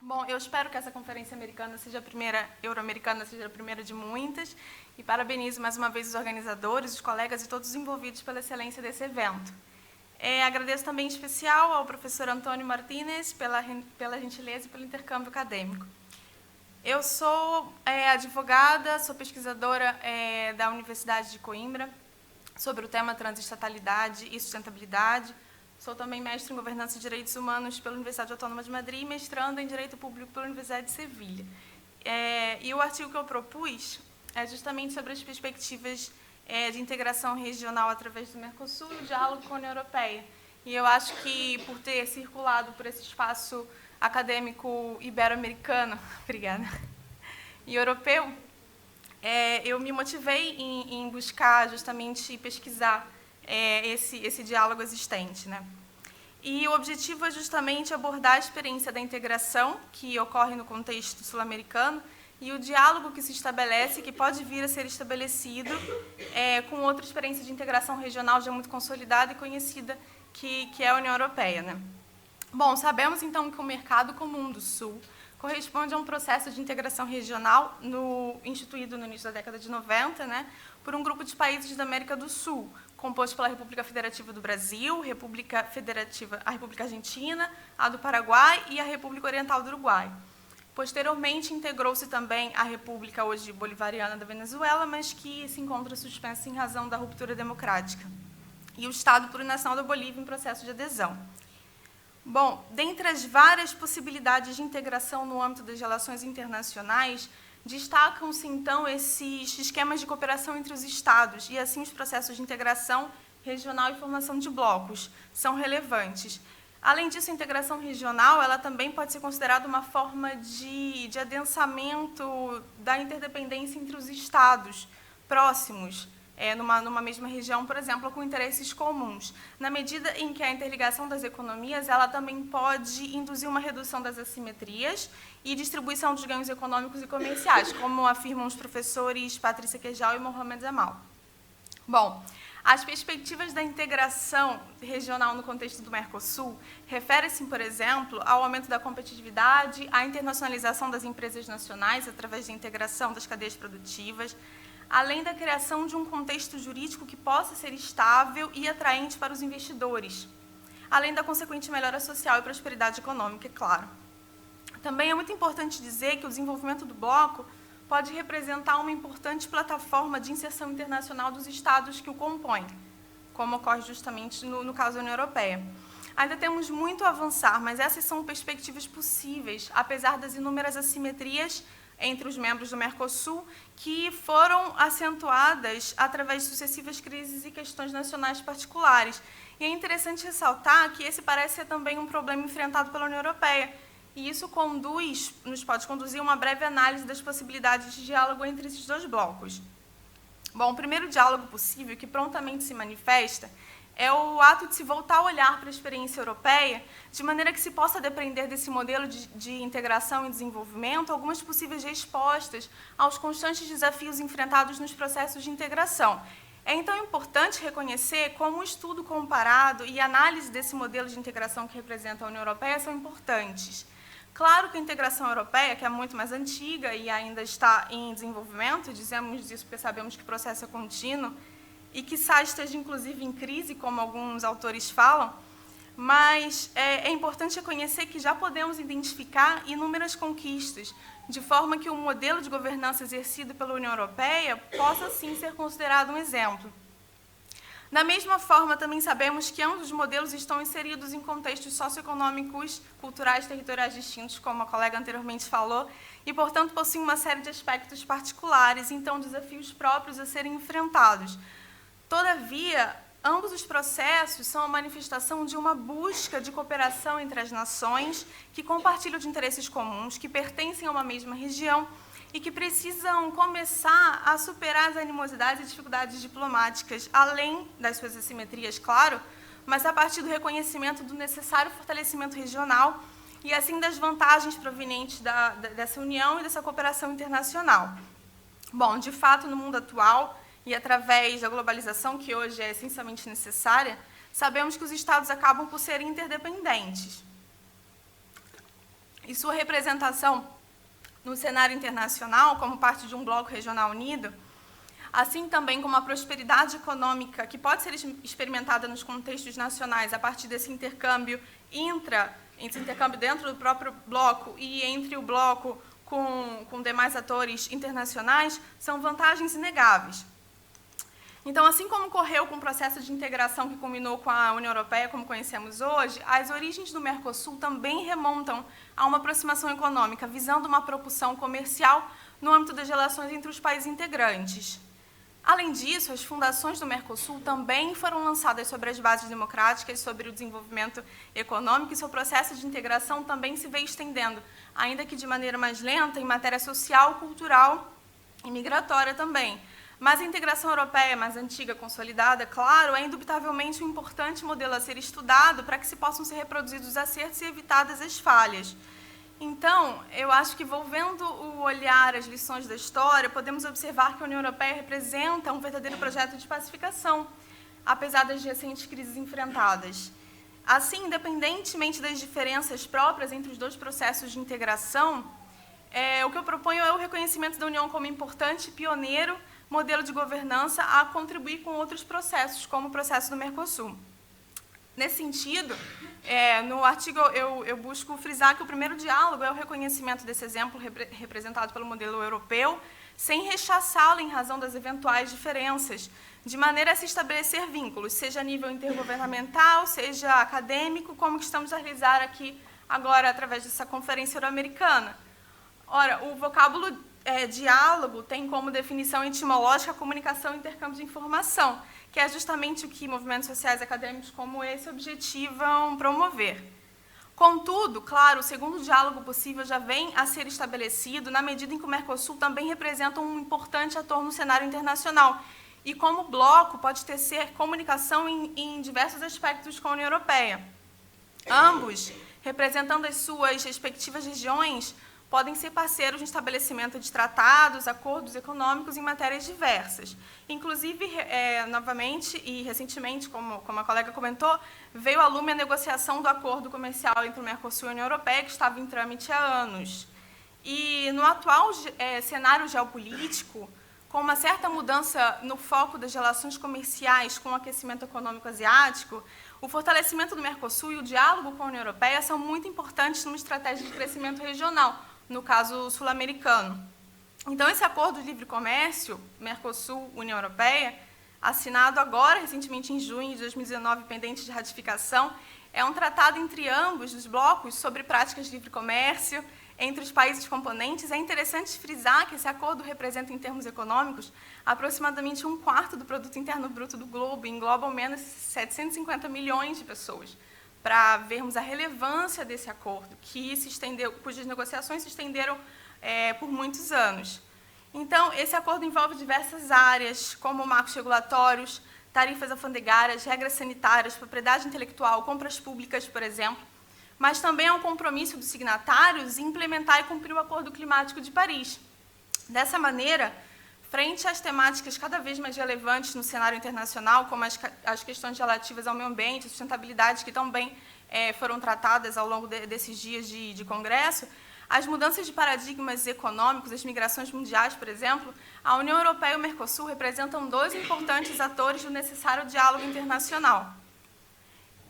Bom, eu espero que essa conferência americana seja a primeira, euro-americana seja a primeira de muitas, e parabenizo mais uma vez os organizadores, os colegas e todos os envolvidos pela excelência desse evento. Agradeço também em especial ao professor Antônio Martínez pela gentileza e pelo intercâmbio acadêmico. Eu sou advogada, sou pesquisadora da Universidade de Coimbra sobre o tema transestatalidade e sustentabilidade. Sou também mestre em Governança e Direitos Humanos pela Universidade Autônoma de Madrid e mestranda em Direito Público pela Universidade de Sevilha. E o artigo que eu propus é justamente sobre as perspectivas de integração regional através do Mercosul e o diálogo com a União Europeia. E eu acho que, por ter circulado por esse espaço acadêmico ibero-americano, obrigada, e europeu, eu me motivei em buscar justamente pesquisar esse diálogo existente, né? E o objetivo é justamente abordar a experiência da integração que ocorre no contexto sul-americano e o diálogo que se estabelece, que pode vir a ser estabelecido com outra experiência de integração regional já muito consolidada e conhecida, que é a União Europeia, né? Bom, sabemos então que o Mercado Comum do Sul corresponde a um processo de integração regional instituído no início da década de 90, né, por um grupo de países da América do Sul, composto pela República Federativa do Brasil, a República Argentina, a do Paraguai e a República Oriental do Uruguai. Posteriormente, integrou-se também a República hoje bolivariana da Venezuela, mas que se encontra suspensa em razão da ruptura democrática, e o Estado Plurinacional da Bolívia em processo de adesão. Bom, dentre as várias possibilidades de integração no âmbito das relações internacionais, destacam-se, então, esses esquemas de cooperação entre os Estados, e, assim, os processos de integração regional e formação de blocos são relevantes. Além disso, a integração regional ela também pode ser considerada uma forma de adensamento da interdependência entre os Estados próximos, numa mesma região, por exemplo, com interesses comuns. Na medida em que a interligação das economias ela também pode induzir uma redução das assimetrias e distribuição dos ganhos econômicos e comerciais, como afirmam os professores Patrícia Quejal e Mohamed Jamal. Bom, as perspectivas da integração regional no contexto do Mercosul referem-se, por exemplo, ao aumento da competitividade, à internacionalização das empresas nacionais através da integração das cadeias produtivas, além da criação de um contexto jurídico que possa ser estável e atraente para os investidores, além da consequente melhora social e prosperidade econômica, é claro. Também é muito importante dizer que o desenvolvimento do bloco pode representar uma importante plataforma de inserção internacional dos Estados que o compõem, como ocorre justamente no caso da União Europeia. Ainda temos muito a avançar, mas essas são perspectivas possíveis, apesar das inúmeras assimetrias entre os membros do Mercosul, que foram acentuadas através de sucessivas crises e questões nacionais particulares. E é interessante ressaltar que esse parece ser também um problema enfrentado pela União Europeia, e isso nos pode conduzir a uma breve análise das possibilidades de diálogo entre esses dois blocos. Bom, o primeiro diálogo possível, que prontamente se manifesta, é o ato de se voltar a olhar para a experiência europeia, de maneira que se possa depreender desse modelo de integração e desenvolvimento algumas possíveis respostas aos constantes desafios enfrentados nos processos de integração. É, então, importante reconhecer como o estudo comparado e a análise desse modelo de integração que representa a União Europeia são importantes. Claro que a integração europeia, que é muito mais antiga e ainda está em desenvolvimento, dizemos isso porque sabemos que o processo é contínuo, e que esteja, inclusive, em crise, como alguns autores falam, mas é importante reconhecer que já podemos identificar inúmeras conquistas, de forma que o modelo de governança exercido pela União Europeia possa, sim, ser considerado um exemplo. Da mesma forma, também sabemos que ambos os modelos estão inseridos em contextos socioeconômicos, culturais e territoriais distintos, como a colega anteriormente falou, e, portanto, possuem uma série de aspectos particulares, então, desafios próprios a serem enfrentados. Todavia, ambos os processos são a manifestação de uma busca de cooperação entre as nações que compartilham de interesses comuns, que pertencem a uma mesma região e que precisam começar a superar as animosidades e dificuldades diplomáticas, além das suas assimetrias, claro, mas a partir do reconhecimento do necessário fortalecimento regional e, assim, das vantagens provenientes dessa união e dessa cooperação internacional. Bom, de fato, no mundo atual, e através da globalização, que hoje é essencialmente necessária, sabemos que os Estados acabam por serem interdependentes. e sua representação no cenário internacional como parte de um bloco regional unido, assim também como a prosperidade econômica que pode ser experimentada nos contextos nacionais a partir desse intercâmbio dentro do próprio bloco e entre o bloco com demais atores internacionais, são vantagens inegáveis. Então, assim como ocorreu com o processo de integração que culminou com a União Europeia, como conhecemos hoje, as origens do Mercosul também remontam a uma aproximação econômica, visando uma propulsão comercial no âmbito das relações entre os países integrantes. Além disso, as fundações do Mercosul também foram lançadas sobre as bases democráticas, sobre o desenvolvimento econômico, e seu processo de integração também se veio estendendo, ainda que de maneira mais lenta, em matéria social, cultural e migratória também. Mas a integração europeia mais antiga, consolidada, claro, é indubitavelmente um importante modelo a ser estudado para que se possam ser reproduzidos os acertos e evitadas as falhas. Então, eu acho que, volvendo o olhar às lições da história, podemos observar que a União Europeia representa um verdadeiro projeto de pacificação, apesar das recentes crises enfrentadas. Assim, independentemente das diferenças próprias entre os dois processos de integração, o que eu proponho é o reconhecimento da União como importante e pioneiro modelo de governança a contribuir com outros processos, como o processo do Mercosul. Nesse sentido, no artigo eu busco frisar que o primeiro diálogo é o reconhecimento desse exemplo representado pelo modelo europeu, sem rechaçá-lo em razão das eventuais diferenças, de maneira a se estabelecer vínculos, seja a nível intergovernamental, seja acadêmico, como que estamos a realizar aqui agora através dessa conferência euro-americana. Ora, o vocábulo diálogo tem como definição etimológica a comunicação e intercâmbio de informação, que é justamente o que movimentos sociais acadêmicos como esse objetivam promover. Contudo, claro, o segundo diálogo possível já vem a ser estabelecido na medida em que o Mercosul também representa um importante ator no cenário internacional e, como bloco, pode tecer comunicação em diversos aspectos com a União Europeia. Ambos, representando as suas respectivas regiões, podem ser parceiros no estabelecimento de tratados, acordos econômicos em matérias diversas. Inclusive, novamente e recentemente, como a colega comentou, veio à lume a negociação do acordo comercial entre o Mercosul e a União Europeia, que estava em trâmite há anos. E, no atual cenário geopolítico, com uma certa mudança no foco das relações comerciais com o aquecimento econômico asiático, o fortalecimento do Mercosul e o diálogo com a União Europeia são muito importantes numa estratégia de crescimento regional, no caso sul-americano. Então, esse acordo de livre comércio, Mercosul-União Europeia, assinado agora, recentemente em junho de 2019, pendente de ratificação, é um tratado entre ambos os blocos sobre práticas de livre comércio entre os países componentes. É interessante frisar que esse acordo representa, em termos econômicos, aproximadamente 1/4 do produto interno bruto do globo, e engloba ao menos 750 milhões de pessoas, para vermos a relevância desse acordo, cujas negociações se estenderam por muitos anos. Então, esse acordo envolve diversas áreas, como marcos regulatórios, tarifas alfandegárias, regras sanitárias, propriedade intelectual, compras públicas, por exemplo, mas também é um compromisso dos signatários em implementar e cumprir o Acordo Climático de Paris. Dessa maneira, frente às temáticas cada vez mais relevantes no cenário internacional, como as questões relativas ao meio ambiente, sustentabilidade, que também foram tratadas ao longo desses dias de congresso, as mudanças de paradigmas econômicos, as migrações mundiais, por exemplo, a União Europeia e o Mercosul representam dois importantes atores do necessário diálogo internacional.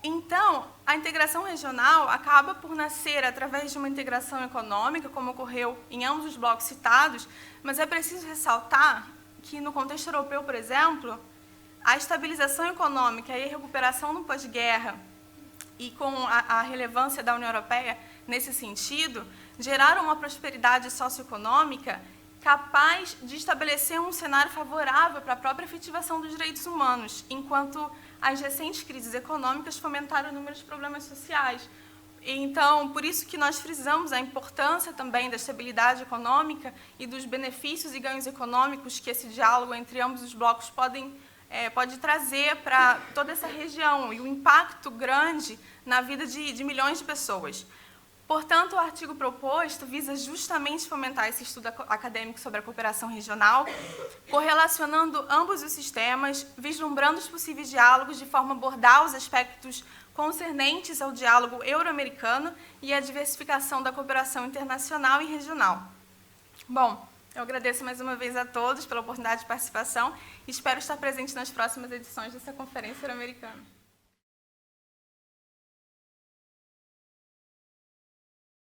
Então, a integração regional acaba por nascer através de uma integração econômica, como ocorreu em ambos os blocos citados, mas é preciso ressaltar que, no contexto europeu, por exemplo, a estabilização econômica e a recuperação no pós-guerra, e com a relevância da União Europeia nesse sentido, geraram uma prosperidade socioeconômica capaz de estabelecer um cenário favorável para a própria efetivação dos direitos humanos, enquanto as recentes crises econômicas fomentaram inúmeros problemas sociais. Então, por isso que nós frisamos a importância também da estabilidade econômica e dos benefícios e ganhos econômicos que esse diálogo entre ambos os blocos pode trazer para toda essa região, e o impacto grande na vida de milhões de pessoas. Portanto, o artigo proposto visa justamente fomentar esse estudo acadêmico sobre a cooperação regional, correlacionando ambos os sistemas, vislumbrando os possíveis diálogos de forma a abordar os aspectos concernentes ao diálogo euro-americano e à diversificação da cooperação internacional e regional. Bom, eu agradeço mais uma vez a todos pela oportunidade de participação e espero estar presente nas próximas edições dessa Conferência Euro-Americana.